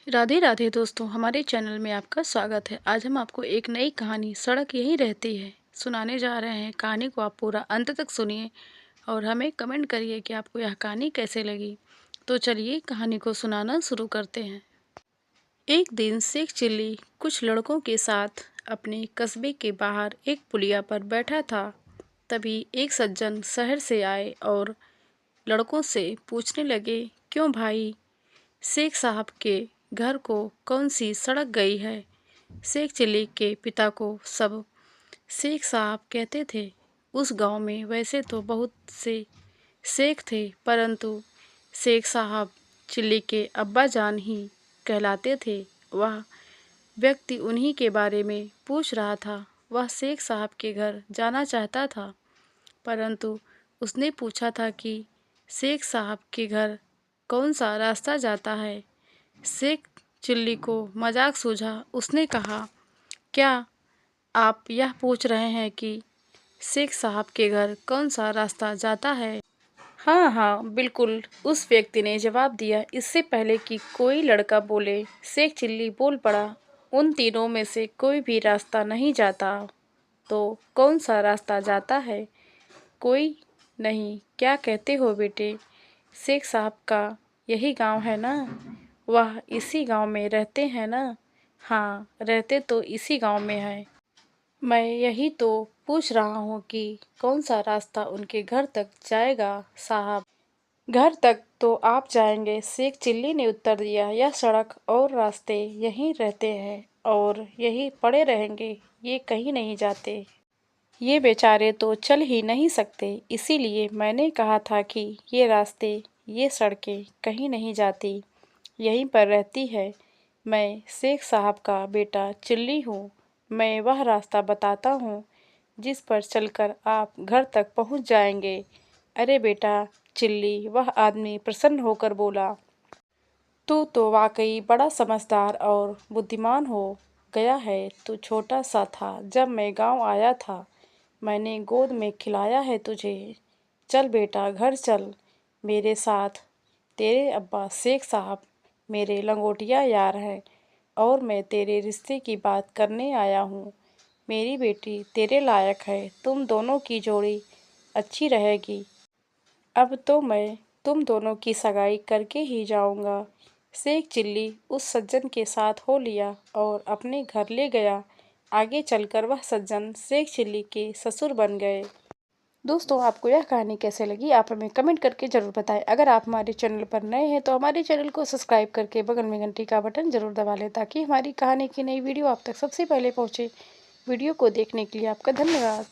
राधे राधे दोस्तों, हमारे चैनल में आपका स्वागत है। आज हम आपको एक नई कहानी सड़क यहीं रहती है सुनाने जा रहे हैं। कहानी को आप पूरा अंत तक सुनिए और हमें कमेंट करिए कि आपको यह कहानी कैसे लगी। तो चलिए कहानी को सुनाना शुरू करते हैं। एक दिन शेख चिल्ली कुछ लड़कों के साथ अपने कस्बे के बाहर एक पुलिया पर बैठा था। तभी एक सज्जन शहर से आए और लड़कों से पूछने लगे, क्यों भाई, शेख साहब के घर को कौन सी सड़क गई है? शेख चिल्ली के पिता को सब शेख साहब कहते थे। उस गांव में वैसे तो बहुत से शेख थे, परंतु शेख साहब चिल्ली के अब्बा जान ही कहलाते थे। वह व्यक्ति उन्हीं के बारे में पूछ रहा था। वह शेख साहब के घर जाना चाहता था, परंतु उसने पूछा था कि शेख साहब के घर कौन सा रास्ता जाता है। शेख चिल्ली को मजाक सूझा। उसने कहा, क्या आप यह पूछ रहे हैं कि शेख साहब के घर कौन सा रास्ता जाता है? हाँ हाँ बिल्कुल, उस व्यक्ति ने जवाब दिया। इससे पहले कि कोई लड़का बोले, शेख चिल्ली बोल पड़ा, उन तीनों में से कोई भी रास्ता नहीं जाता। तो कौन सा रास्ता जाता है? कोई नहीं। क्या कहते हो बेटे, शेख साहब का यही गांव है ना? वह इसी गांव में रहते हैं ना? हाँ, रहते तो इसी गांव में है। मैं यही तो पूछ रहा हूँ कि कौन सा रास्ता उनके घर तक जाएगा साहब? घर तक तो आप जाएंगे, शेख चिल्ली ने उत्तर दिया। यह सड़क और रास्ते यहीं रहते हैं और यहीं पड़े रहेंगे, ये कहीं नहीं जाते। ये बेचारे तो चल ही नहीं सकते, इसीलिए मैंने कहा था कि ये रास्ते, ये सड़कें कहीं नहीं जाती, यहीं पर रहती है। मैं शेख साहब का बेटा चिल्ली हूँ। मैं वह रास्ता बताता हूँ जिस पर चलकर आप घर तक पहुँच जाएंगे। अरे बेटा चिल्ली, वह आदमी प्रसन्न होकर बोला, तू तो वाकई बड़ा समझदार और बुद्धिमान हो गया है। तू छोटा सा था जब मैं गांव आया था, मैंने गोद में खिलाया है तुझे। चल बेटा घर चल मेरे साथ। तेरे अब्बा शेख साहब मेरे लंगोटिया यार हैं और मैं तेरे रिश्ते की बात करने आया हूँ। मेरी बेटी तेरे लायक है, तुम दोनों की जोड़ी अच्छी रहेगी। अब तो मैं तुम दोनों की सगाई करके ही जाऊंगा। शेख चिल्ली उस सज्जन के साथ हो लिया और अपने घर ले गया। आगे चलकर वह सज्जन शेख चिल्ली के ससुर बन गए। दोस्तों, आपको यह कहानी कैसे लगी आप हमें कमेंट करके ज़रूर बताएं। अगर आप हमारे चैनल पर नए हैं तो हमारे चैनल को सब्सक्राइब करके बगल में घंटी का बटन ज़रूर दबा लें, ताकि हमारी कहानी की नई वीडियो आप तक सबसे पहले पहुँचे। वीडियो को देखने के लिए आपका धन्यवाद।